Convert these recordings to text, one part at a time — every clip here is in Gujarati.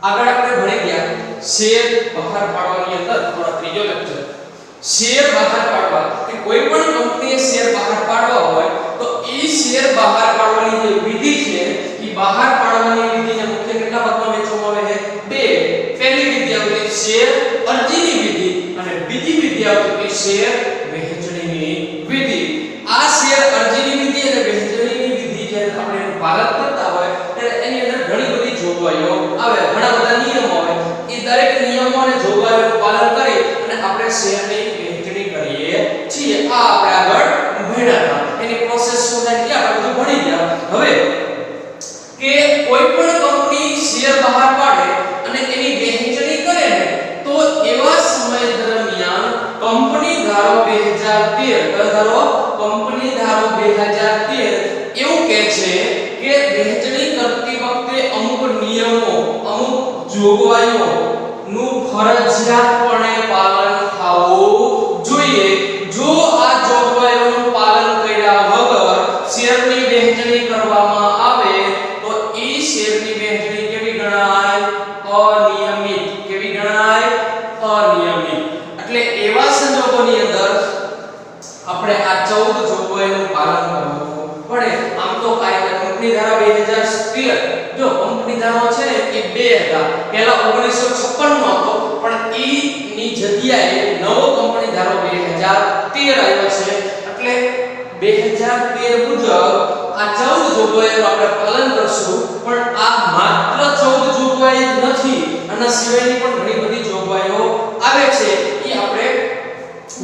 આગળ આપણે ભણી ગયા શેર બહાર પાડવાની અંદર થોડા ત્રીજો લેક્ચર શેર બહાર પાડવા કે કોઈ પણ કંપનીએ શેર બહાર પાડવા હોય તો એ શેર બહાર પાડવાની જે વિધિ છે એ બહાર પાડવાની વિધિને મુખ્ય કેટલા ભાગમાં વહેંચવામાં આવે છે બે પહેલી વિધિ આવે શેર અરજીની વિધિ અને બીજી વિધિ આવે શેર વહેંચણીની વિધિ આ શેર અરજીની વિધિ અને વહેંચણીની વિધિ જે આપણે પાલન કરતા હોય ત્યારે એની અંદર ઘણી બધી જોગવાઈઓ આવે ઘણા બધા નિયમો આવે એ દરેક નિયમો અને જોગવાઈઓનું પાલન કરી અને આપણે શેરની વહેંચણી કરીએ છીએ આ આપણે આગળ ભણ્યા એની પ્રોસેસ શું થાય કે આપણે બધું ભણી ગયા હવે કે કોઈ પણ કંપની શેર બહાર પાડે અને એની વહેંચણી કરે ને તો એવા સમય દરમિયાન કંપની ધારો 2013 ધારો કંપની ધારો 2013 એવું કહે છે કે વહેંચણી કરતી વખતે અમુક નિયમો અમુક જોગવાઈઓ નું ફરજિયાતપણે પાલન થવું જોઈએ જો આ જોગવાઈઓનું પાલન કર્યા વગર શેરની વહેંચણી કરવામાં આવે તો એ શેરની વહેંચણી કેવી ગણાય અનિયમિત કેવી ગણાય અનિયમિત એટલે એવા સંજોગોની અંદર આપણે આ 14 જોગવાઈઓનું પાલન કરવું પડે આમ તો કાયદા કંપની ધારા 2013 જો કંપની ધારો છે ને એ 2 હતા પહેલા 1956 નો હતો પણ ઈ ની જગ્યાએ નવો કંપની ધારો 2013 આવ્યો છે એટલે 2013 મુજબ આ 14 જોગવાઈઓનું આપણે પાલન કરશું પણ આ માત્ર 14 જોગવાઈ જ નથી આના સિવાયની પણ ઘણી બધી જોગવાઈઓ આવે છે એ આપણે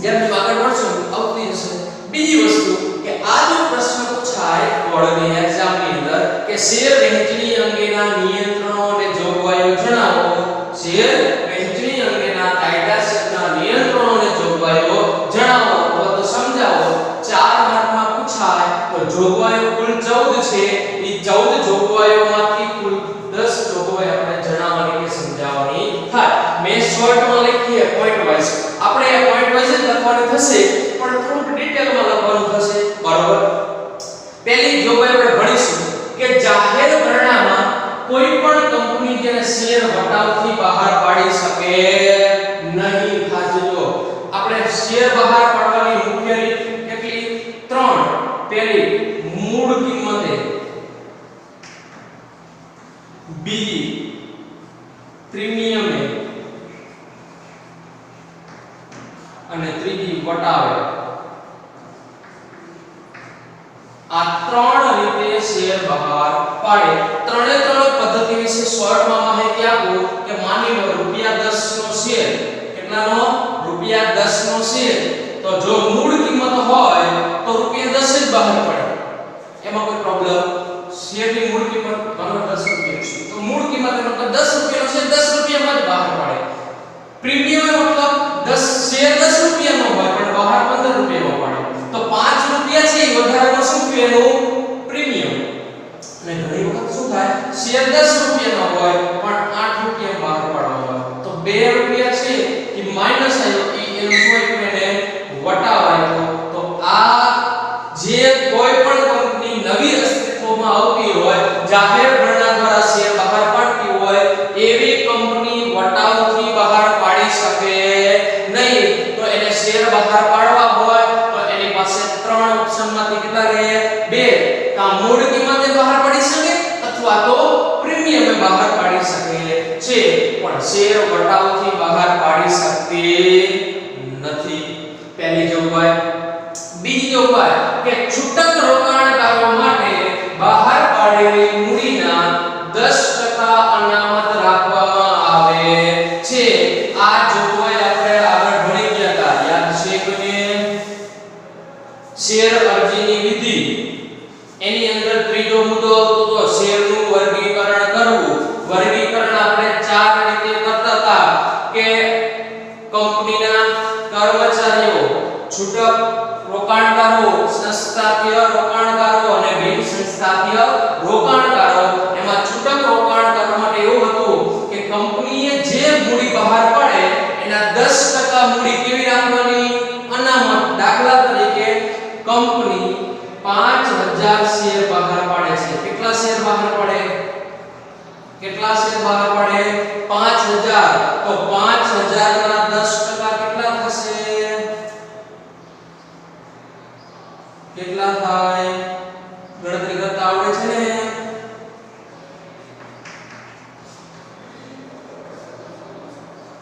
જેમ આગળ વધશું આવતી જશે બીજી વસ્તુ કે આ જો પ્રશ્ન પૂછાય બોર્ડની એક્ઝામની અંદર કે શેર વહેંચણી અંગેના નિયંત્રણો અને જોગવાઈઓ જણાવો શેર વહેંચણી અંગેના કાયદાસરના નિયંત્રણો અને જોગવાઈઓ જણાવો અથવા તો સમજાવો 4 માર્કમાં પૂછાય તો જોગવાઈઓ કુલ 14 છે એ 14 જોગવાઈઓમાંથી કુલ 10 જોગવાઈ આપણે જણાવવાની કે સમજાવવાની થાય મેં શોર્ટમાં લખીએ પોઈન્ટ વાઇઝ આપણે આ પોઈન્ટ વાઇઝ જ લખવાનું થશે પણ થોડુંક ડિટેલમાં લખવાનું થશે બરોબર પહેલી જોગવાઈ આપણે ભણીશું કે જાહેર ભરણામાં કોઈ પણ કંપની જેને શેર વટાવથી બહાર પાડી શકે નહીં ખાસ જોજો આપણે શેર બહાર પાડવાની મુખ્ય રીત કેટલી 3 પહેલી મૂળ કિંમતે બીજી પ્રીમિયમે અને ત્રીજી વટાવે આ 3 રીતે શેર બહાર પાડે ત્રણે ત્રણ પદ્ધતિ વિશે શોર્ટમાં માહિતી આપું કે માની લો ₹10 નો શેર કેટલાનો ₹10 નો શેર તો જો મૂળ કિંમત હોય તો ₹10 જ બહાર પડે એમાં કોઈ પ્રોબ્લેમ શેરની મૂળ કિંમત ₹10 છે તો મૂળ કિંમત મતલબ ₹10 નો શેર ₹10 માં જ બહાર પડે પ્રીમિયમ મતલબ 10 શેર ₹10 નો હોય પણ બહાર ₹15 નો પડે તો ₹5 છે એ વધારાનો શું એનું પ્રીમિયમ અને ઘણી વખત શું થાય શેર ₹10 નો હોય પણ ₹8 બહાર પડવાનો હોય તો ₹2 છે એ માઈનસ આવ્યો એનું શું એને વટાવાય તો આ જે કોઈ પણ કંપની નવી અસ્તિત્વમાં આવતી હોય જાહેર ભરણા દ્વારા શેર બહાર પાડતી હોય એવી કંપની વટાવથી બહાર પાડી શકે નહીં તો એને શેર બહાર પાડવા હોય તો એની પાસે 3 ઓપ્શનમાંથી કેટલા રહે 2 કા મૂળ કિંમતે બહાર પાડી શકે અથવા તો પ્રીમિયમે બહાર પાડી શકે છે પણ શેર વટાવથી બહાર પાડી શકતી નથી પહેલી જોગવાઈ બીજી જોગવાઈ કે છૂટક રોકાણકારો માટે બહાર પાડેલી મૂડીના 10% અનામત રાખવામાં આવે છે આ જોગવાઈ આપણે આગળ ભણી ગયા હતા યાદ છે કોને શેર અરજીની વિધિ એની અંદર ત્રીજો મુદ્દો આવતો તો શેરનું વર્ગીકરણ કરવું વર્ગીકરણ આપણે 4 રીતે કરતા હતા કે કંપનીના કર્મચારીઓ છૂટક રોકાણકારો સંસ્થાકીય રોકાણકારો અને બિન સંસ્થાકીય રોકાણકારો એમાં છૂટક રોકાણકારો માટે એવું હતું કે કંપનીએ જે મૂડી બહાર પાડે એના 10% મૂડી કેવી રાખવાની અનામત દાખલા તરીકે કંપની 5000 શેર બહાર પાડે છે કેટલા શેર બહાર પાડે કેટલા શેર બહાર પાડે 5000 તો 5000 ના 10% કેટલા થશે કેટલા થાય ગણતરી કરતા આવડે છે ને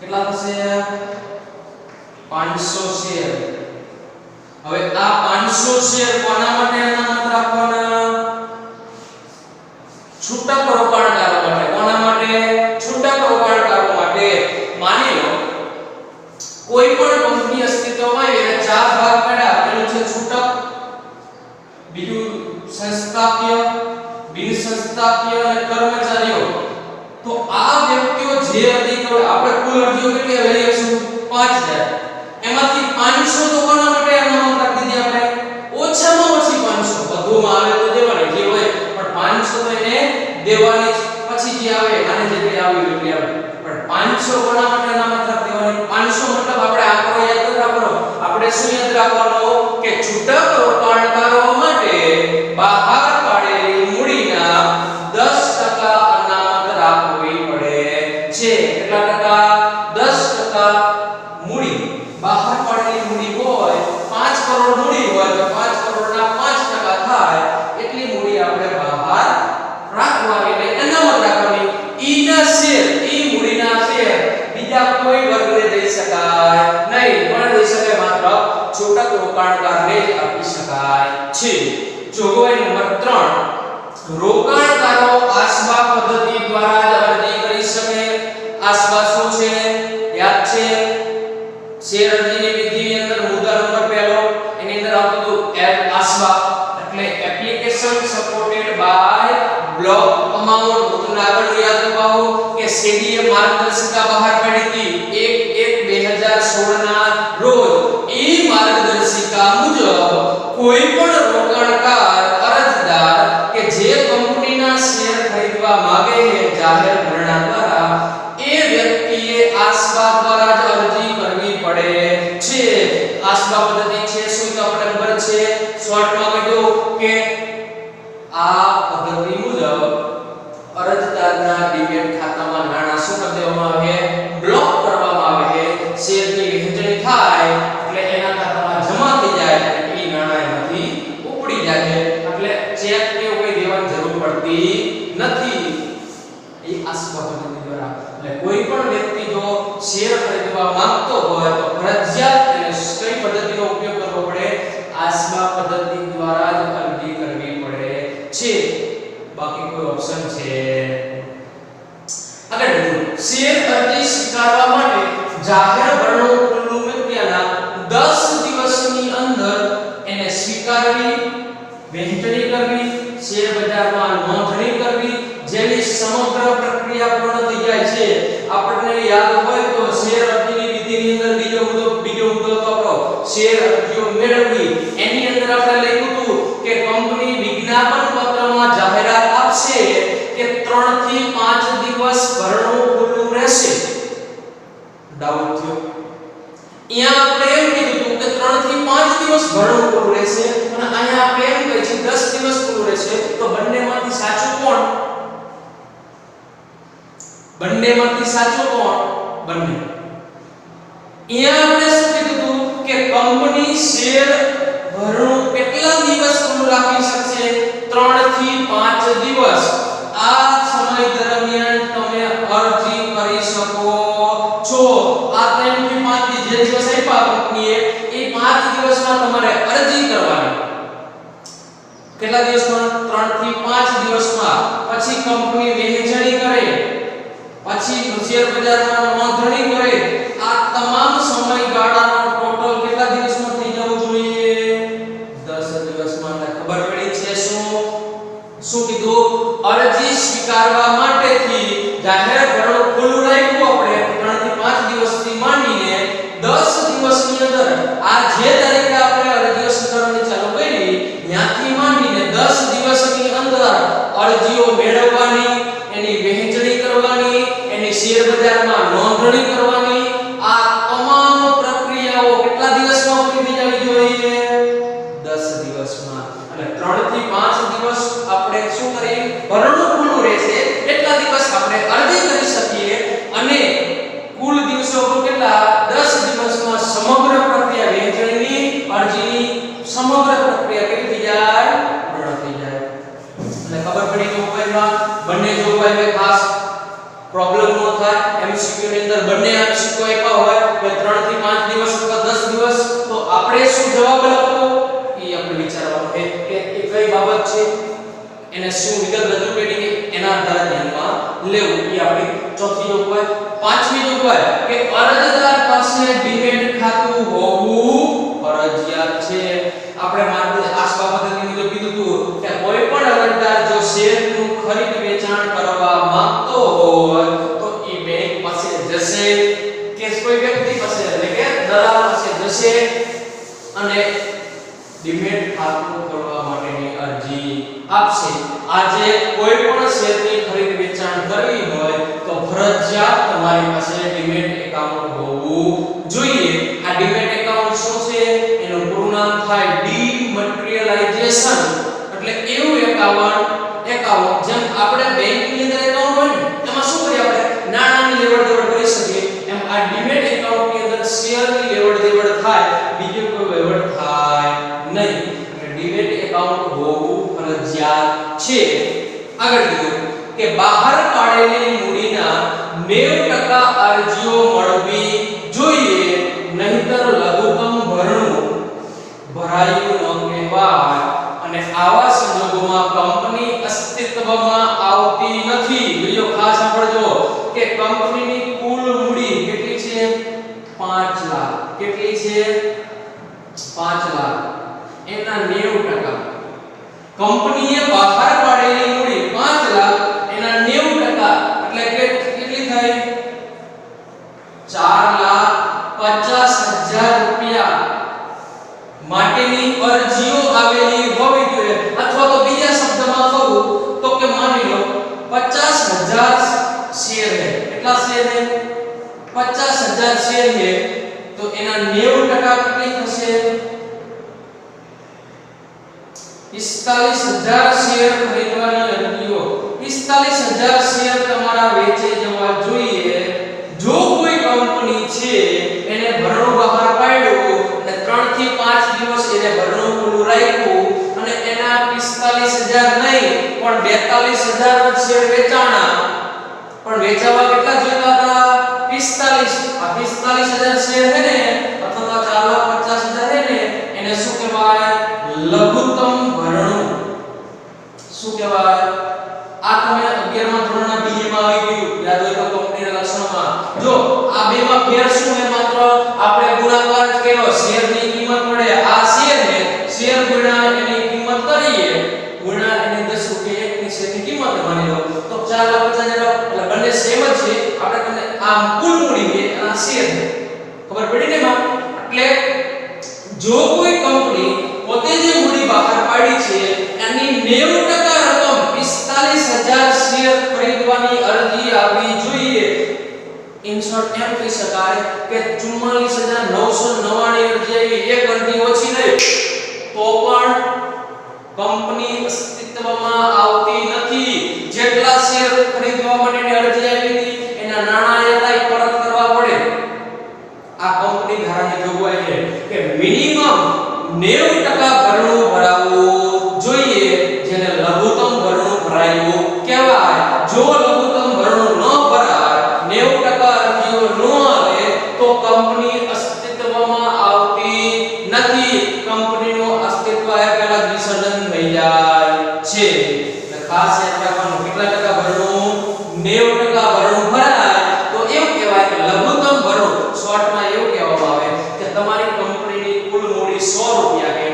કેટલા થશે 500 શેર હવે આ 500 શેર કોના માટે અનામત રાખવાના છૂટક રોકાણકારો માટે કોના માટે છૂટક રોકાણકારો માટે માની લો કોઈ પણ કંપની અસ્તિત્વમાં આવી અને 4 ભાગ પાડ્યા પેલું છે છૂટક બીજું સંસ્થાકીય બિન સંસ્થાકીય અને કર્મચારીઓ તો આ વ્યક્તિઓ જે અધિક આપણે કુલ અરજીઓ કેટલી લઈ લઈશું 5000 એમાંથી 500 તો કોના માટે અનામત રાખી દીધી આપણે ઓછામાં ઓછી 500 વધુમાં આવે તો દેવાની જે હોય પણ 500 તો એને દેવાની પછી જે આવે આને જેટલી આવી એટલી આવે પણ 500 કોના માટે અનામત રાખી દેવાની 500 મતલબ આપણે આંકડો યાદ રાખવાનો આપણે શું યાદ રાખવાનો કે છૂટક રોકાણકારો માટે બહાર પાડેલી મૂડીના 10% અનામત રાખવી પડે છે કેટલા ટકા 10% મૂડી બહાર પાડેલી મૂડી હોય 5 કરોડ મૂડી હોય તો 5 કરોડના 5% થાય એટલી મૂડી આપણે બહાર રાખવાની એટલે અનામત રાખવાની ઈના શેર ઈ મૂડીના શેર બીજા કોઈ વર્ગને દઈ શકાય નહીં પણ દઈ શકાય માત્ર છૂટક રોકાણકારને જ આપી શકાય છે જોગવાઈ નંબર 3 રોકાણકારો આસબા પદ્ધતિ દ્વારા જ અરજી કરી શકે આસબા શું છે યાદ છે શેર અરજીની વિધિની અંદર મુદ્દા નંબર પહેલો એની અંદર આવતું આસબા એટલે application supported by block amount તમને આગળ યાદ રખાવો કે સેબીએ માર્ગદર્શિકા બહાર પાડી હતી 1/1/2016 ના રોજ એ માર્ગદર્શિકા મુજબ કોઈ પણ રોકાણકાર અરજદાર કે જે કંપનીના શેર ખરીદવા માંગે છે જાહેર ભરણા દ્વારા એ વ્યક્તિએ આસબા દ્વારા જ અરજી કરવી પડે છે આસબા પદ્ધતિ છે શું તો આપણે ખબર છે શોર્ટમાં કીધું કે આ પદ્ધતિ મુજબ અરજદારના ડિબેટ ખાતામાં નાણાં શું કરી દેવામાં આવે બ્લોક કરવામાં આવે શેરની વહેંચણી થાય એટલે એના ખાતામાં જમા થઈ જાય એટલે એ નાણાં એમાંથી ઉપડી જાય એટલે ચેક કે કોઈ દેવાની જરૂર પડતી નથી એ આસબા પદ્ધતિ દ્વારા એટલે કોઈ પણ વ્યક્તિ જો શેર ખરીદવા માંગતો હોય તો ફરજિયાત એને કઈ પદ્ધતિનો ઉપયોગ કરવો પડે આસબા પદ્ધતિ દ્વારા જ અરજી કરવી પડે છે બાકી કોઈ ઓપ્શન છે આગળ વધો શેર અરજી સ્વીકારવા માટે જાહેર ભરણું ખુલ્લું મૂક્યાના 10 દિવસની અંદર એને સ્વીકારવી વહેંચણી કરવી શેર બજારમાં નોંધણી કરવી જેની સમગ્ર પ્રક્રિયા પૂર્ણ થઈ જાય છે આપણને યાદ હોય તો શેર અરજીની વિધિની અંદર બીજો મુદ્દો તો આપણો શેર અરજીઓ મેળવવી એની અંદર આપણે લખ્યું હતું કે કંપની વિજ્ઞાપન પત્રમાં જાહેરાત આપશે કે 3 થી 5 દિવસ ભરણું ખુલ્લું રહેશે ડાઉટ થયો અહીંયા આપણે એમ કીધું કે 3 થી 5 દિવસ ભરણું ખુલ્લું રહેશે અને અહીંયા આપણે એમ કહી છે 10 દિવસ ખુલ્લું રહેશે તો બંનેમાંથી સાચું કોણ બંને અહીંયા આપણે શું કીધું કે કંપની શેર ભરણું કેટલા દિવસ ખુલ્લું રાખી શકશે 3 થી 5 દિવસ આ સમય દરમિયાન તમે અરજી કરી શકો છો આ 3 થી 5 જે દિવસ આપ્યા કંપનીએ એ 5 દિવસમાં તમારે અરજી કરવાની કેટલા દિવસમાં 3 થી 5 દિવસમાં પછી કંપની વહેંચણી કરે પછી શેર બજારમાં નોંધણી કરે આ તમામ સમયગાળાનો ટોટલ કેટલા દિવસમાં થઈ જવું જોઈએ 10 દિવસમાં ખબર પડી છે શું કીધું અરજી સ્વીકારવા માટેથી જાહેર ભરણું ખુલ્લું રાખ્યું આપણે 3 થી 5 દિવસથી માંડીને 10 દિવસની અંદર આ જે તારીખે આપણે અરજીઓ સ્વીકારવાની ચાલુ કરી ત્યાંથી માંડીને 10 દિવસની અંદર અરજીઓ મેળવવાની એની વહેંચણી કરવાની એની શેર બજારમાં નોંધણી કરવાની આ તમામ પ્રક્રિયાઓ કેટલા દિવસમાં પૂરી થઈ જવી જોઈએ 10 દિવસમાં અને 3 થી 5 દિવસ આપણે શું કરીએ ભરણું ખુલ્લું રહેશે એટલા દિવસ આપણે અરજી કરી ન થાય એમસીક્યુ ની અંદર બંને આંશિકો આપ્યા હોય કે 3 થી 5 દિવસ અથવા 10 દિવસ તો આપણે શું જવાબ લખવો એ આપણે વિચારવાનું છે કે એ કઈ બાબત છે એને શું વિગત રજૂ કરી એના આધારે ધ્યાનમાં લેવું એ આપણી ચોથી જોગવાઈ પાંચમી જોગવાઈ કે અરજદાર પાસે ડીમેટ ખાતું હોવું ફરજિયાત છે આપણે માત્ર આસપાસ પદ્ધતિ મુજબ કીધું હતું કે કોઈ પણ અરજદાર જો શેરનું ખરીદ વેચાણ કરવા માંગતો હોય તો એ બેંક પાસે જશે કે કોઈ વ્યક્તિ પાસે એટલે કે દલાલ પાસે જશે અને ડીમેટ ખાતું ખોલવા માટેની અરજી આપશે આજે કોઈ પણ શેરની ખરીદ વેચાણ કરવી હોય તો ફરજિયાત તમારી પાસે ડીમેટ એકાઉન્ટ હોવું જોઈએ આ ડીમેટ એકાઉન્ટ શું છે એનું પૂરું નામ થાય ડીમટીરીયલાઇઝેશન એટલે એવું એકાઉન્ટ જેમ આપણે બેંકની અંદર એકાઉન્ટ હોય ને એમાં શું કરીએ આપણે નાણાંની લેવડ દેવડ કરી શકીએ એમ આ ડીમેટ એકાઉન્ટની અંદર શેરની લેવડ દેવડ થાય બીજો કોઈ વહીવટ થાય નહીં ડીમેટ એકાઉન્ટ હોવું ફરજિયાત છે આગળ કીધું કે બહાર પાડેલી મૂડીના 90% અરજીઓ મળવી જોઈએ નહીંતર લઘુત્તમ ભરણું ભરાયું ન કહેવાય અને આવા સંજોગોમાં કંપની અસ્તિત્વમાં આવતી નથી બીજો ખાસ સાંભળજો કે કંપનીની કુલ મૂડી કેટલી છે 5 લાખ કેટલી છે 5 લાખ એના 90% કંપનીએ બહાર પાડેલી મૂડી 5 લાખ એના 90% એટલે કેટલી થાય 4,50,000 રૂપિયા માટેની અરજીઓ આવેલી હોવી જોઈએ અથવા તો બીજા શબ્દમાં કહું તો કે માની લો 50,000 શેર છે કેટલા શેર છે 50,000 શેર છે તો એના 90% કેટલી થશે 45,000 શેર ખરીદવાની અરજીઓ 45,000 શેર તમારા વેચે જવા જોઈએ જો કોઈ કંપની છે એને ભરણું બહાર પાડ્યું અને 3 થી 5 દિવસ એને ભરણું ખુલ્લું રાખ્યું અને એના 45,000 નહીં પણ 42,000 શેર વેચાણા પણ વેચાવા કેટલા જોઈતા હતા 45 આ 45,000 શેર છે ને અથવા 4,50,000 છે ને એને શું કહેવાય લઘુત્તમ ભરણું શું કહેવાય આ તમે 11મા ધોરણના બીએ માં આવી ગયું યાદ હોય તો કંપનીના લક્ષણમાં જો આ બેમાં ફેર શું છે માત્ર આપણે ગુણાકાર જ કર્યો શેરની કિંમત મળે આ શેર છે શેર ગુણ્યા એની કિંમત કરીએ ગુણ્યા એની 10 રૂપિયા એકની શેરની કિંમત માની લો તો 4,50,000 એટલે બંને સેમ જ છે આપણે તમને આ કુલ મૂડી છે અને આ શેર છે ખબર પડી ને માં એટલે જો કોઈ કંપની પોતે જે મૂડી બહાર પાડી છે એની 90% રકમ 45,000 શેર ખરીદવાની અરજી આવવી જોઈએ ઇન શોર્ટ એમ કહી શકાય કે 44,999 અરજી આવી એક અરજી ઓછી નહીં તો પણ કંપની અસ્તિત્વમાં આવતી નથી જેટલા શેર ખરીદવા માટેની અરજી આવી હતી એના નાણાં એલાય પરત કરવા પડે આ કંપની ધારાની જોગવાઈ છે કે મિનિમમ 90% ભરણું ભરાવવું જોઈએ જેને લઘુત્તમ ભરણું ભરાયું કહેવાય જો લઘુત્તમ ભરણું ન ભરાય 90% અરજીઓ ન આવે તો કંપની અસ્તિત્વમાં આવતી નથી કંપનીનું અસ્તિત્વ પહેલા જ વિસર્જન થઈ જાય છે એટલે ખાસ યાદ રાખવાનું કેટલા ટકા ભરણું 90% ભરણું ભરાય તો એવું કહેવાય કે લઘુત્તમ ભરણું શોર્ટમાં એવું કહેવામાં આવે કે તમારી કંપનીની કુલ મૂડી 100 રૂપિયા કે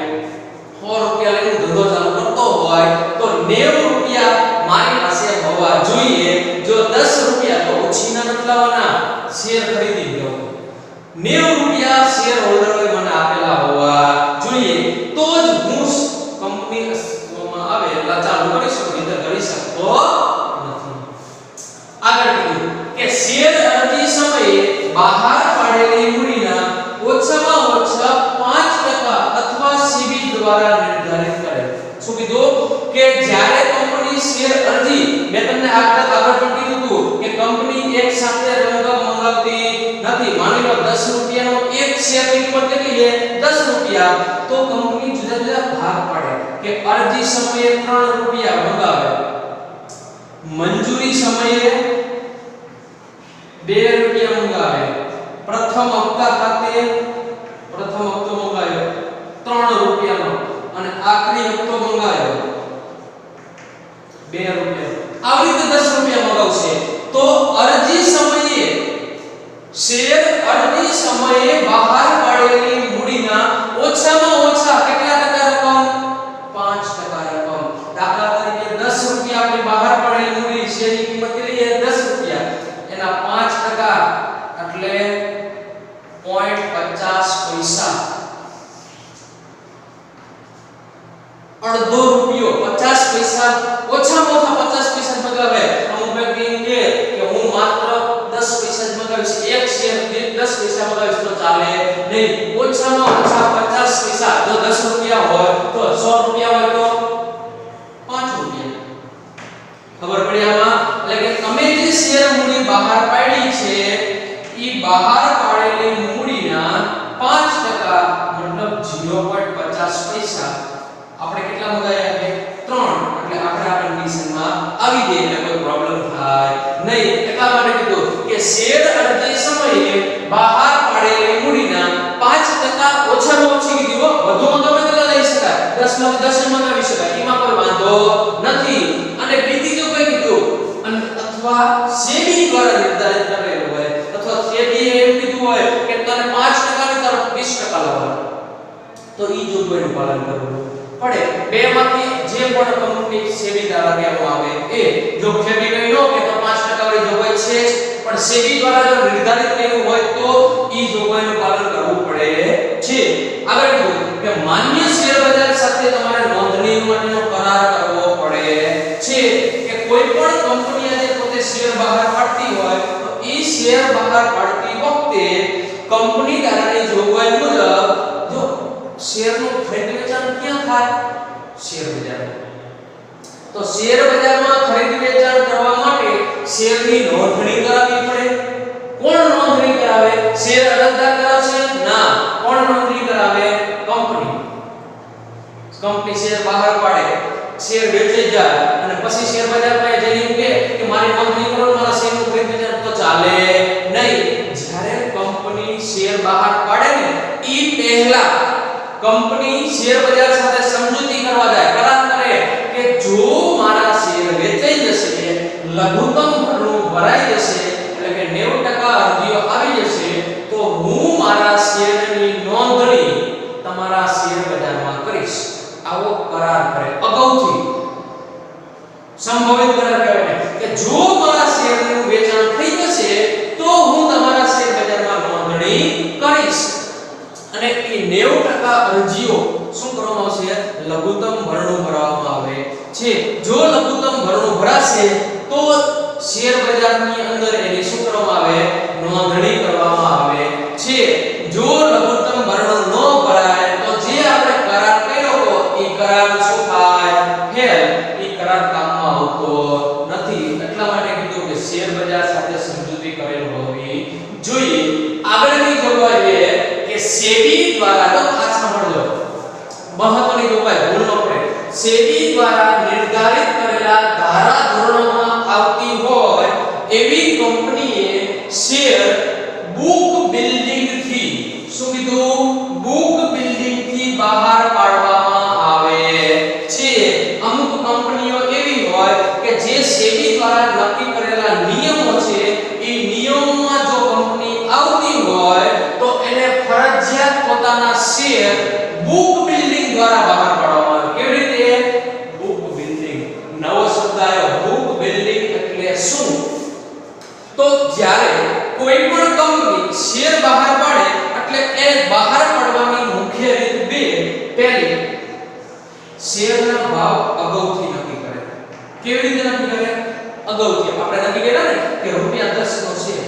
100 રૂપિયા લઈને ધંધો ચાલુ કરતો હોય તો 90 રૂપિયા મારી પાસે હોવા જોઈએ જો 10 રૂપિયા તો ઓછીના નથી લાવવાના શેર ખરીદી લો 90 રૂપિયા શેર હોલ્ડરોએ મને આપેલા હોવા જોઈએ તો જ હું કંપની અસ્તિત્વમાં આવે એટલે ચાલુ કરી શકું નહીં કરી શકતો નથી આગળ કીધું કે શેર અરજી સમયે બહાર પાડેલી મૂડીના ઓછામાં ઓછા 5% અથવા સીબી દ્વારા નિર્ધારિત કરે શું કીધું કે જ્યારે કંપની શેર અરજી મેં તમને આગળ પણ કીધું હતું કે કંપની એક સાથે રકમ મંગાવતી નથી માની લો 10 રૂપિયાનો એક શેરની કિંમત કેટલી છે 10 રૂપિયા તો કંપની જુદા જુદા ભાગ પાડે કે અરજી સમયે 3 રૂપિયા મંગાવે મંજૂરી સમયે 5 2 રૂપિયા મંગાવે, પ્રથમ હપ્તા ખાતે પ્રથમ હપ્તો મંગાવ્યો 3 રૂપિયાનો અને આખરી હપ્તો મંગાવ્યો 2 રૂપિયા. આવી રીતે 10 રૂપિયા મંગાવશે તો અરજી સમયે શેર અરજી સમયે બહાર પાડેલી મૂડીના ઓછામાં ઓછા કેટલા ટકા રકમ? 5% રકમ. દાખલા તરીકે 10 રૂપિયા આપણે બહાર પાડેલી મૂડી શેરની કિંમત કેટલી છે? 10 રૂપિયા. એના 5% એટલે 0.50 પૈસા. અડધો રૂપિયો 50 પૈસા, ઓછામાં ઓછા 50 પૈસા મગાવે. અમુક વ્યક્તિ કહે કે હું માત્ર 10 પૈસા જ મગાવીશ, એક શેર દીઠ 10 પૈસા મગાવીશ તો ચાલે નહીં. ઓછામાં ઓછા 50 પૈસા. જો 10 રૂપિયા હોય તો 100 રૂપિયા હોય તો 5 રૂપિયા. ખબર પડી આમાં? એટલે કે અમે જે શેર મૂડી બહાર પાડી છે ઈ બહાર પાડેલી મૂડીના 5% મતલબ 0.50 પૈસા આપણે કેટલા મગાયા છે? 3. એટલે આપણે આ કન્ડિશનમાં આવી જઈએ એટલે કોઈ પ્રોબ્લેમ થાય નહીં. એટલા માટે કીધું કે શેર અરજી સમયે બહાર પાડેલી મૂડીના 5% ઓછામાં ઓછી કીધું, વધુ ગમે તેટલા લઈ શકાય, 10 માંથી 10 મંગાવી શકાય, એમાં કોઈ વાંધો નથી. અને બીજી જો કોઈ કીધું અને અથવા સેબી દ્વારા નિર્ધારિત કરેલું હોય અથવા સેબી એમ કીધું હોય કે તને 5% ની તરફ 20% લાવવાનું, તો ઈ જોગવાઈનું પાલન કરવું પડે. બેમાંથી જે પણ કંપની સેબી દ્વારા કહેવામાં આવે એ જો સેબી કહી નો કે તો 5% વાળી જોગવાઈ છે જ, પણ સેબી દ્વારા જો નિર્ધારિત કર્યું હોય તો ઈ જોગવાઈનું પાલન કરવું પડે છે. આગળ કીધું કે માન્ય શેર બજાર સાથે તમારે નોંધણી માટેનો કરાર કરવો પડે છે. કે કોઈ પણ કંપની આજે પોતે શેર બહાર પાડતી હોય તો ઈ શેર બહાર પાડતી વખતે કંપની ધારાની જોગવાઈ મુજબ જો શેરનું ખરીદ વેચાણ ક્યાં થાય? શેર બજારમાં. તો શેર બજારમાં ખરીદ વેચાણ કરવા માટે શેરની નોંધણી કરાવવી પડે. કોણ નોંધણી કરાવે? શેર અરજદાર કરાવશે? ના. કોણ નોંધણી કરાવે? કંપની. કંપની શેર બહાર પાડે, શેર વેચાઈ જાય અને પછી શેર બજારમાં જઈને કહે કે મારી નોંધણી કરો, મારા શેરનું ખરીદ વેચાણ, તો ચાલે નહીં. જ્યારે કંપની શેર બહાર પાડે ને ઈ પહેલા કંપની શેર બજાર સાથે સમજૂતી કરવા જાય, કરાર કરે કે જો મારા શેર વેચાઈ જશે, લઘુત્તમ ભરણું ભરાઈ જશે, એટલે કે 90% અરજીઓ આવી જશે, તો હું મારા શેરની નોંધણી તમારા શેર બજારમાં કરીશ. આવો કરાર કરે અગાઉથી. સંભવિત કરાર કહેવાય કે જો મારા શેરનું વેચાણ થઈ જશે તો હું તમારા શેર બજારમાં નોંધણી કરીશ. અને એ 90% અરજીઓ શું કરવામાં આવશે? લઘુત્તમ ભરણું ભરવામાં આવે છે. જો લઘુત્તમ ભરણું ભરાશે તો શેર બજારની અંદર એની શું કરવામાં આવે? નોંધણી કરવામાં આવે છે. જો લઘુત્તમ ભરણું ન ભરાય તો જે આપણે કરાર કર્યો તો એ કરાર શું થાય? ફેલ. એ કરાર કામમાં આવતો નથી. એટલા માટે કીધું કે શેર બજાર સાથે સમજૂતી કરેલ હોવી જોઈએ. આગળની જોગવાઈ એ કે સેબી દ્વારા તો ખાસ સાંભળજો, મહત્વની જોગવાઈ ભૂલ ન પડે. સેબી દ્વારા નિર્ધારિત કરેલા ધારા ધોરણોમાં આવતી હોય એવી કંપનીએ શેર બુક બિલ્ડિંગ થી, શું કીધું? બુક બિલ્ડિંગ થી બહાર પાડવામાં આવે છે. અમુક કંપનીઓ એવી હોય કે જે સેબી દ્વારા નક્કી કરેલા નિયમો છે એ નિયમોમાં જો કંપની આવતી હોય તો એને ફરજિયાત પોતાના શેર બુક બિલ્ડિંગ દ્વારા બહાર પાડવામાં આવે. કેવી રીતે? Book building. નવો શબ્દ આવ્યો, બુક બિલ્ડિંગ એટલે શું? તો જ્યારે કોઈ પણ કંપની શેર બહાર પાડે એટલે એ બહાર પાડવાની મુખ્ય રીત બે. પહેલી, શેરના ભાવ અગાઉથી નક્કી કરે. કેવી રીતે નક્કી કરે? અગાઉથી આપણે નક્કી કર્યા ને કે રૂપિયા 10 નો શેર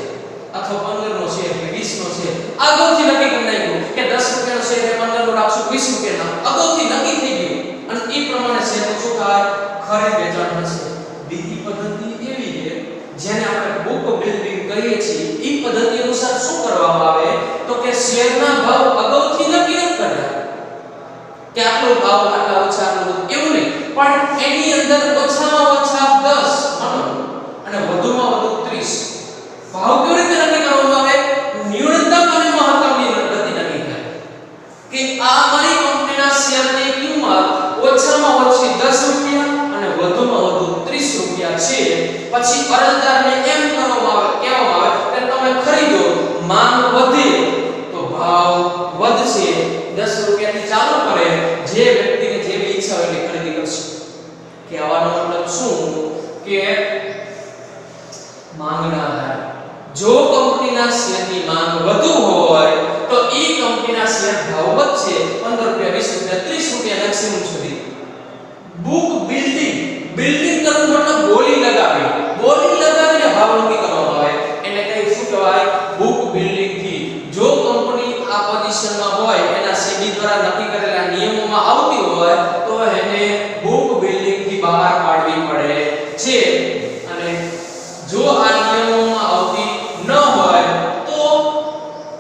અથવા 15 નો શેર કે 20 નો શેર, અગાઉથી નક્કી કરી નાખ્યું કે 10 રૂપિયાનો શેર એ 15 નો રાખશું, 20 રૂપિયાનો. અગાઉથી નક્કી થઈ ગયું અને એ પ્રમાણે શેરનું શું થાય? ખરીદ વેચાણ થશે. બીજી પદ્ધતિ એવી છે જેને આપણે બુક બિલ્ડિંગ કહીએ છીએ. એ પદ્ધતિ અનુસાર શું કરવામાં આવે તો કે શેરના ભાવ અગાઉથી નક્કી ન કર્યા કે આટલો ભાવ આટલા ઓછા એવું નહીં, પણ એની અંદર ઓછામાં ઓછા 10 અને વધુમાં વધુ 30 ભાવ કેવી રીતે જો કંપનીના શેરની માંગ વધુ હોય તો ઈ કંપનીના શેર ભાવ વધશે 15 રૂપિયા 20 રૂપિયા 30 રૂપિયા મેક્સિમમ સુધી. બુક બિલ્ડિંગ કરવું મતલબ બોલી લગાવીને ભાવ નક્કી કરવામાં આવે એને કઈ શું કહેવાય બુક બિલ્ડિંગ થી. જો કંપની આ પોઝિશનમાં હોય એના સેબી દ્વારા નક્કી કરેલા નિયમોમાં આવતી હોય તો એને બુક બિલ્ડિંગ થી બહાર પાડવી પડે છે. અને જો આ નિયમોમાં આવતી ન હોય તો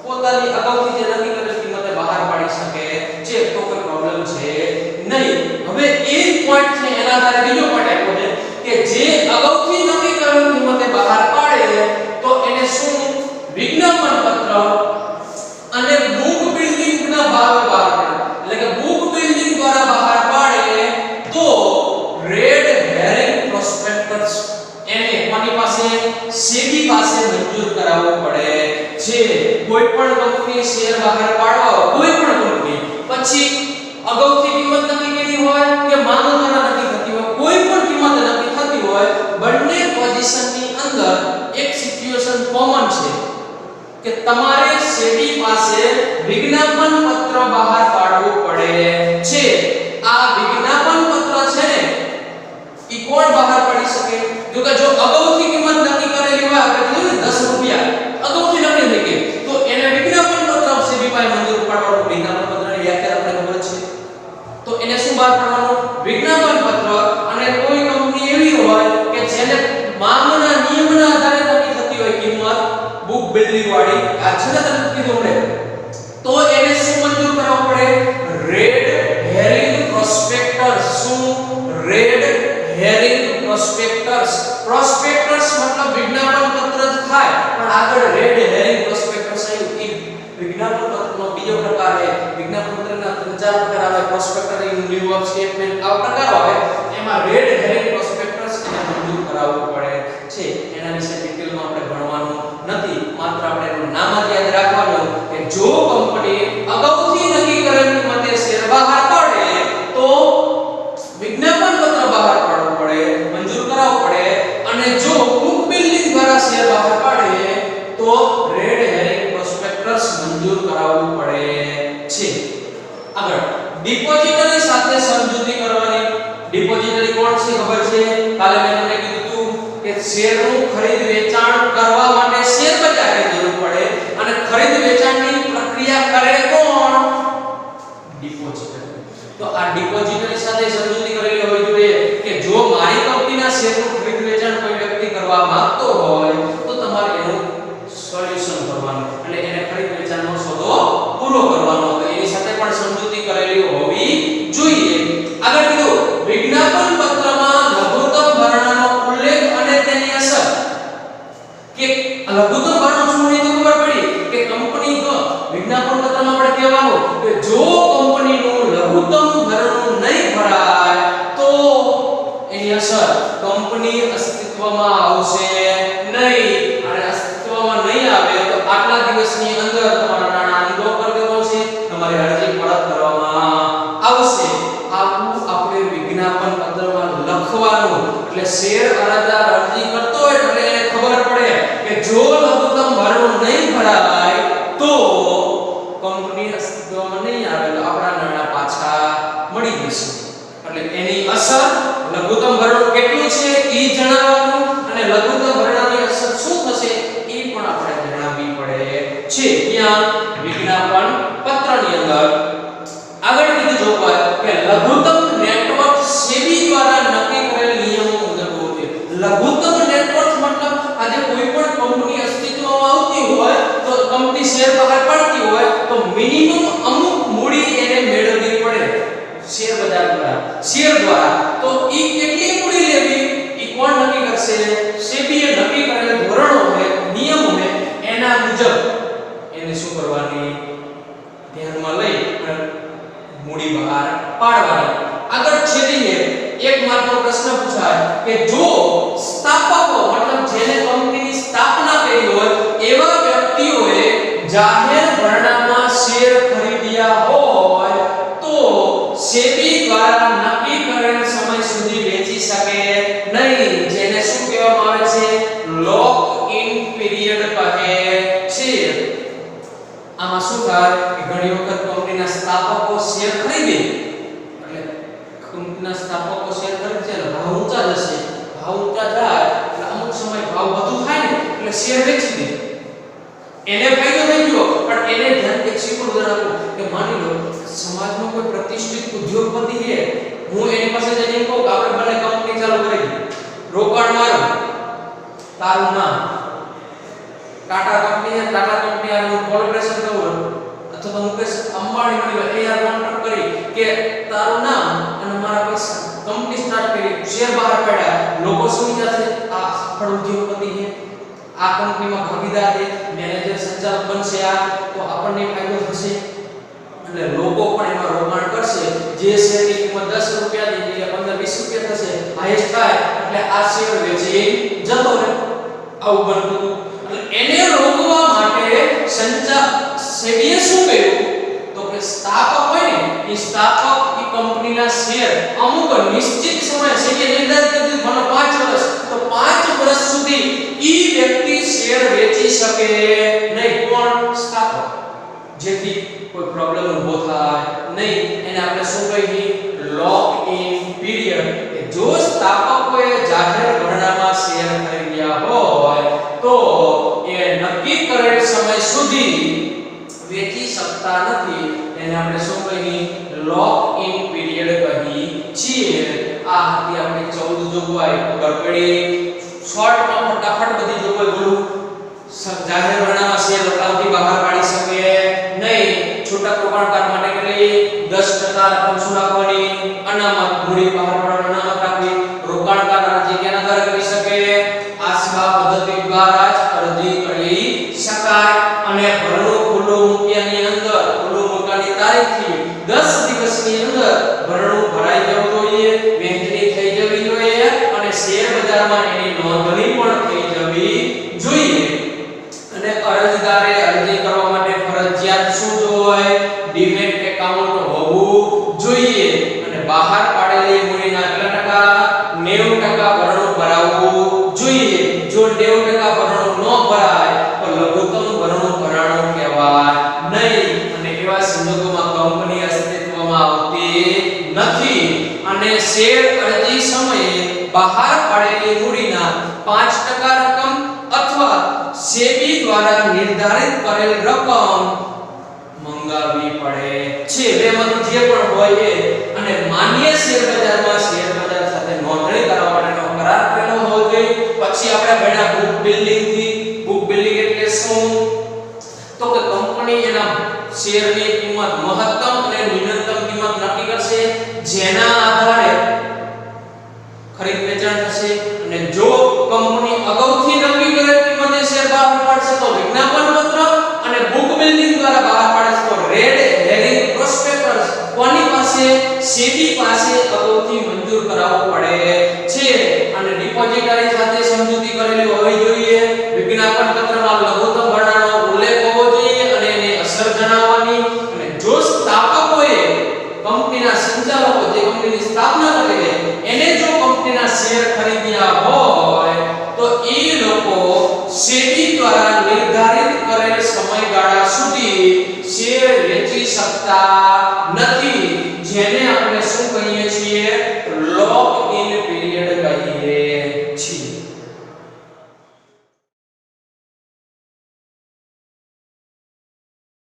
પોતાની અગાઉથી જે નક્કી કરેલી કિંમતે બહાર પાડી શકે છે તો કોઈ પ્રોબ્લેમ છે નહીં. હવે એ પોઈન્ટ છે એના આધારે બીજો પોઈન્ટ આપ્યો છે કે જે અગાઉથી નક્કી કરેલી કિંમતે બહાર પાડે તો એને શું વિજ્ઞાપન પત્ર અને બુક બિલ્ડિંગના ભાવે બહાર પાડે. એટલે કે બુક બિલ્ડિંગ દ્વારા બહાર પાડે તો રેડ હેરિંગ પ્રોસ્પેક્ટસ એને કોની પાસે સેબી પાસે મંજૂર કરાવવો પડે છે. કોઈ પણ કંપની શેર બહાર પાડવા કોઈ પણ કંપની પછી અગાઉથી કિંમત નક્કી કરી હોય કે માંગ દ્વારા નક્કી થતી હોય કોઈ પણ કિંમત નક્કી થતી હોય બંને પોઝિશનની અંદર એક સિચ્યુએશન કોમન છે કે તમારે સેબી પાસે વિજ્ઞાપન પત્ર બહાર પાડવું પડે છે. આ વિજ્ઞાપન પત્ર છે ને ઈ કોણ બહાર પાડી શકે? જો કે જો અગાઉથી કિંમત નક્કી કરેલી હોય આપણે કીધું ને 10 રૂપિયા અગાઉથી નક્કી થઈ ગઈ તો એને વિજ્ઞાપન પત્ર સેબી પાસે મંજૂર પાડવાનું. વિજ્ઞાપન પત્રની વ્યાખ્યા આપણે ખબર છે તો એને શું બહાર પાડવાનું વિજ્ઞાપન પત્ર. અને કોઈ કંપની એવી હોય કે જેને માંગના નિયમના આધારે નક્કી થતી હોય કિંમત બુક બિલ્ડિંગ વાળી આ છે ને તમે કીધું ને તો એને શું મંજૂર કરાવવું પડે રેડ હેરિંગ પ્રોસ્પેક્ટસ. શું રેડ હેરિંગ પ્રોસ્પેક્ટસ મતલબ વિજ્ઞાપન પત્ર જ થાય પણ આગળ રેડ હેરિંગ પ્રોસ્પેક્ટસ એ વિજ્ઞાપન પત્રનો બીજો પ્રકાર છે. વિજ્ઞાપન પત્રના ત્રણ ચાર પ્રકાર આવે પ્રોસ્પેક્ટર ન્યૂ ઓફ સ્ટેટમેન્ટ આ પ્રકાર આવે એમાં રેડ હેરિંગ પ્રોસ્પેક્ટસ એને મંજૂર કરાવવું પડે છે. એના વિશે ડિટેલમાં આપણે ભણવાનું નથી માત્ર આપણે એનું નામ જ યાદ રાખવાનું કે જો કંપની અગાઉથી નક્કી કરેલ કિંમતે શેર બહાર પાડે તો વિજ્ઞાપન પત્ર બહાર પાડવું પડે મંજૂર કરાવવું પડે. અને જો બુક બિલ્ડિંગ દ્વારા શેર બહાર પાડે તો રેડ હેરિંગ પ્રોસ્પેક્ટસ મંજૂર કરાવવું પડે છે. આગળ ડિપોઝિટરી સાથે સમજૂતી કરવાની. ડિપોઝિટરી કોણ છે ખબર છે? કાલે મેં તમને કીધું હતું કે શેરનું ખરીદ વેચાણ કરવા માટે શેર બજારની જરૂર પડે અને ખરીદ વેચાણની પ્રક્રિયા કરે કોણ? ડિપોઝિટરી. તો આ ડિપોઝિટરી સાથે સમજૂતી કરેલી હોવી જોઈએ કે જો મારી કંપનીના શેરનું ખરીદ વેચાણ કોઈ વ્યક્તિ કરવા માંગતો હોય તો તમારે એનું સોલ્યુશન કરવાનું એટલે એને ખરીદ વેચાણનો સોદો પૂરો કરવાનો. તો એની સાથે પણ સમજૂતી કરેલી હોવી જોઈએ. આગળ કીધું વિજ્ઞાપન પત્રમાં લઘુત્તમ ભરણાનો ઉલ્લેખ અને તેની અસર. કે લઘુત્તમ ભરણું શું હોય તો ખબર પડી કે કંપની વિજ્ઞાપન પત્રમાં આપણે કહેવાનું કે જો કંપનીનું લઘુત્તમ ભરણું નહીં ભરાય તો એની અસર કંપની અસ્તિત્વમાં આવશે નહીં. અને અસ્તિત્વમાં નહીં આવે તો આટલા દિવસની અંદર તમારા નાણાં અનલોક કરી દેવાનો છે તમારી અરજી પરત કરવામાં આવશે. આવું આપણે વિજ્ઞાપન પત્રમાં લખવાનું એટલે શેર અરજદાર અરજી કરતો હોય એટલે એને ખબર પડે કે જો લઘુત્તમ ભરણું નહીં ભરાય તો કંપની અસ્તિત્વમાં નહીં આવે તો આપણા નાણાં પાછા મળી જશે. એટલે એની અસર લઘુત્તમ ભરણું કેટલું છે એ જણાવવાનું અને લઘુત્તમ ભરણાની અસર શું થશે એ પણ આપણે જણાવવી પડે છે ત્યાં વિજ્ઞાપન પત્રની અંદર. આગળ કીધું જોવાય કે લઘુત્તમ નેટવર્ક સેબી દ્વારા નક્કી કરેલ નિયમો મુજબ હોવું જોઈએ. લઘુત્તમ નેટવર્ક મતલબ આજે કોઈ પણ કંપની અસ્તિત્વમાં આવતી હોય તો કંપની શેર બહાર પાડતી હોય તો મિનિમમ અમુક મૂડી એને મેળવવી પડે શેર બજાર દ્વારા. તો ઈ કેટલી મૂડી લેવી ઈ કોણ નક્કી કરશે? સેબીએ નક્કી કરેલ ધોરણો હોય નિયમો હોય એના મુજબ એને શું કરવાની ધ્યાનમાં લઈ મૂડી બહાર પાડવાની. આગળ છેલ્લી એક માત્ર પ્રશ્ન પૂછાય કે જો સ્થાપકો મતલબ જેને કંપનીની સ્થાપના કરી હોય એવા વ્યક્તિઓએ જાહેર ભરણામાં શેર ખરીદ્યા હોય તો સેબી દ્વારા નક્કી કરેલ સમય સુધી વેચી શકે નહીં. જેને શું કહેવામાં આવે છે લોક ઇન પીરિયડ પીરિયડ કહે છે. આમાં શું થાય કે ઘણી વખત કંપનીના સ્થાપકો શેર ખરીદે, એટલે કંપનીના સ્થાપકો શેર ખરીદે એટલે ભાવ ઊંચા જશે, ભાવ ઊંચા જાય એટલે અમુક સમય ભાવ વધુ થાય ને એટલે શેર વેચી દે, એને ફાયદો થઈ ગયો. પણ એને ધ્યાન એક સિમ્પલ ઉદાહરણ આપું કે માની લો સમાજમાં કોઈ પ્રતિષ્ઠિત ઉદ્યોગપતિ છે, હું એની પાસે જઈને એમ કહું કે આપણે બંને કંપની ચાલુ કરી દઈએ, રોકાણ મારો, તારું નામ ટાટા કંપની આનું કોર્પોરેશન કરું, અથવા તો મુકેશ અંબાણી મને એઆર કોન્ટ્રાક્ટ કરી કે તારું નામ અને મારા પૈસા કંપની સ્ટાર્ટ કરી, શેર બહાર પાડ્યા, લોકો શું વિચારશે આ સફળ ઉદ્યોગપતિ છે, આ કંપનીમાં ભાગીદાર છે, મેનેજર સંચાલક બનશે, આ તો આપણને ફાયદો થશે. એટલે લોકો પણ એમાં રોકાણ કરશે. જે શેરની કિંમત 10 રૂપિયાની જગ્યાએ 15-20 રૂપિયા થશે, હાઈએસ્ટ થાય એટલે આ શેર વેચી જતો રહે. આવું બનતું હતું. એટલે એને રોકવા માટે સેબીએ શું કર્યું તો કે સ્થાપક હોય ને એ સ્થાપક એ કંપનીના શેર અમુક નિશ્ચિત સમય સેબીએ નિર્ધારિત કર્યું મને 5 વર્ષ, તો 5 વર્ષ સુધી ઈ વ્યક્તિ શેર વેચી શકે નહીં. કોણ? સ્થાપક. જેથી કોઈ પ્રોબ્લેમ ઊભો થાય નહીં. એને આપણે શું કહીએ? Lock in period. કે જો સ્થાપકોએ જાહેર ભરણામાં શેર ખરીદ્યા હોય તો એ નક્કી કરેલ સમય સુધી વેચી શકતા નથી. એને આપણે શું કહીએ? લોક ઇન પીરિયડ કહીએ છીએ. આ હતી આપણી 14 જોગવાઈ. ખબર પડી? શોર્ટમાં ફટાફટ બધી જોગવાઈ બોલું. જાહેર ભરણામાં શેર અગાઉથી બહાર પાડી શકે નહીં. છૂટક રોકાણકાર માટે કેટલી 10% રકમ શું રાખવાની? અનામત. મૂડી બહાર પાડવાની અનામત રાખવી. રોકાણકાર અરજી કેના દ્વારા કરી શકે? આસબા પદ્ધતિ દ્વારા જ અરજી કરી શકાય. અને ભરણું ખુલ્લું મૂક્યાની અંદર, ખુલ્લું મૂકવાની તારીખથી 10 દિવસની અંદર ભરણું ભરાઈ જવું જોઈએ, વહેંચણી થઈ જવી જોઈએ અને શેર બજારમાં એની નોંધણી પણ થઈ જવી જોઈએ. અને અરજદારે અરજી કરવા માટે ફરજિયાત શું જોઈએ? ડીમેટ એકાઉન્ટ હોવું જોઈએ. અને બહાર પાડેલી મૂડીના કેટલા ટકા? 90% ભરણું ભરાવવું જોઈએ. જો 90% ભરણું ન ભરાય તો લઘુત્તમ ભરણું ભરાણું કહેવાય નહીં. અને એવા સંજોગોમાં કંપની અસ્તિત્વમાં આવતી નથી. અને શેર અરજી સમયે બહાર પાડેલી મૂડીના 5% રકમ અથવા સેબી દ્વારા નિર્ધારિત કરેલ રકમ મંગાવવી પડે છે. બેમાંથી જે પણ હોય એ. અને માન્ય શેર બજારમાં શેર બજાર સાથે નોંધણી કરવા માટેનો કરાર કરેલો હોવો જોઈએ. પછી આપણે ભણ્યા બુક બિલ્ડિંગ થી. બુક બિલ્ડિંગ એટલે શું? તો કે કંપની એના શેરની કિંમત મહત્તમ અને ન્યૂનતમ કિંમત નક્કી કરશે, જેના આધારે ખરીદ વેચાણ થશે. અને જો કંપની અગાઉથી નક્કી કરેલ કિંમતે શેર બહાર પાડશે તો વિજ્ઞાપન પત્ર, અને બુક બિલ્ડિંગ દ્વારા બહાર પાડશે તો રેડ હેરિંગ પ્રોસ્પેક્ટસ. કોની પાસે? સેબી પાસે અગાઉથી મંજૂર કરાવવું પડે છે. અને ડિપોઝિટરી સાથે સમજૂતી કરેલી હોવી જોઈએ. વિજ્ઞાપન પત્રમાં લઘુત્તમ ભરણાનો ઉલ્લેખ હોવો જોઈએ અને એની અસર જણાવવાની. અને જો સ્થાપકોએ કંપનીના સંચાલકો જે કંપનીની સ્થાપના કરી છે એને જો કંપનીના શેર ખરીદ્યા હોય તો એ લોકો સેબી દ્વારા નિર્ધારિત કરેલ સમયગાળા સુધી શેર વેચી શકતા નથી. જેને આપણે શું કહીએ છીએ? લોક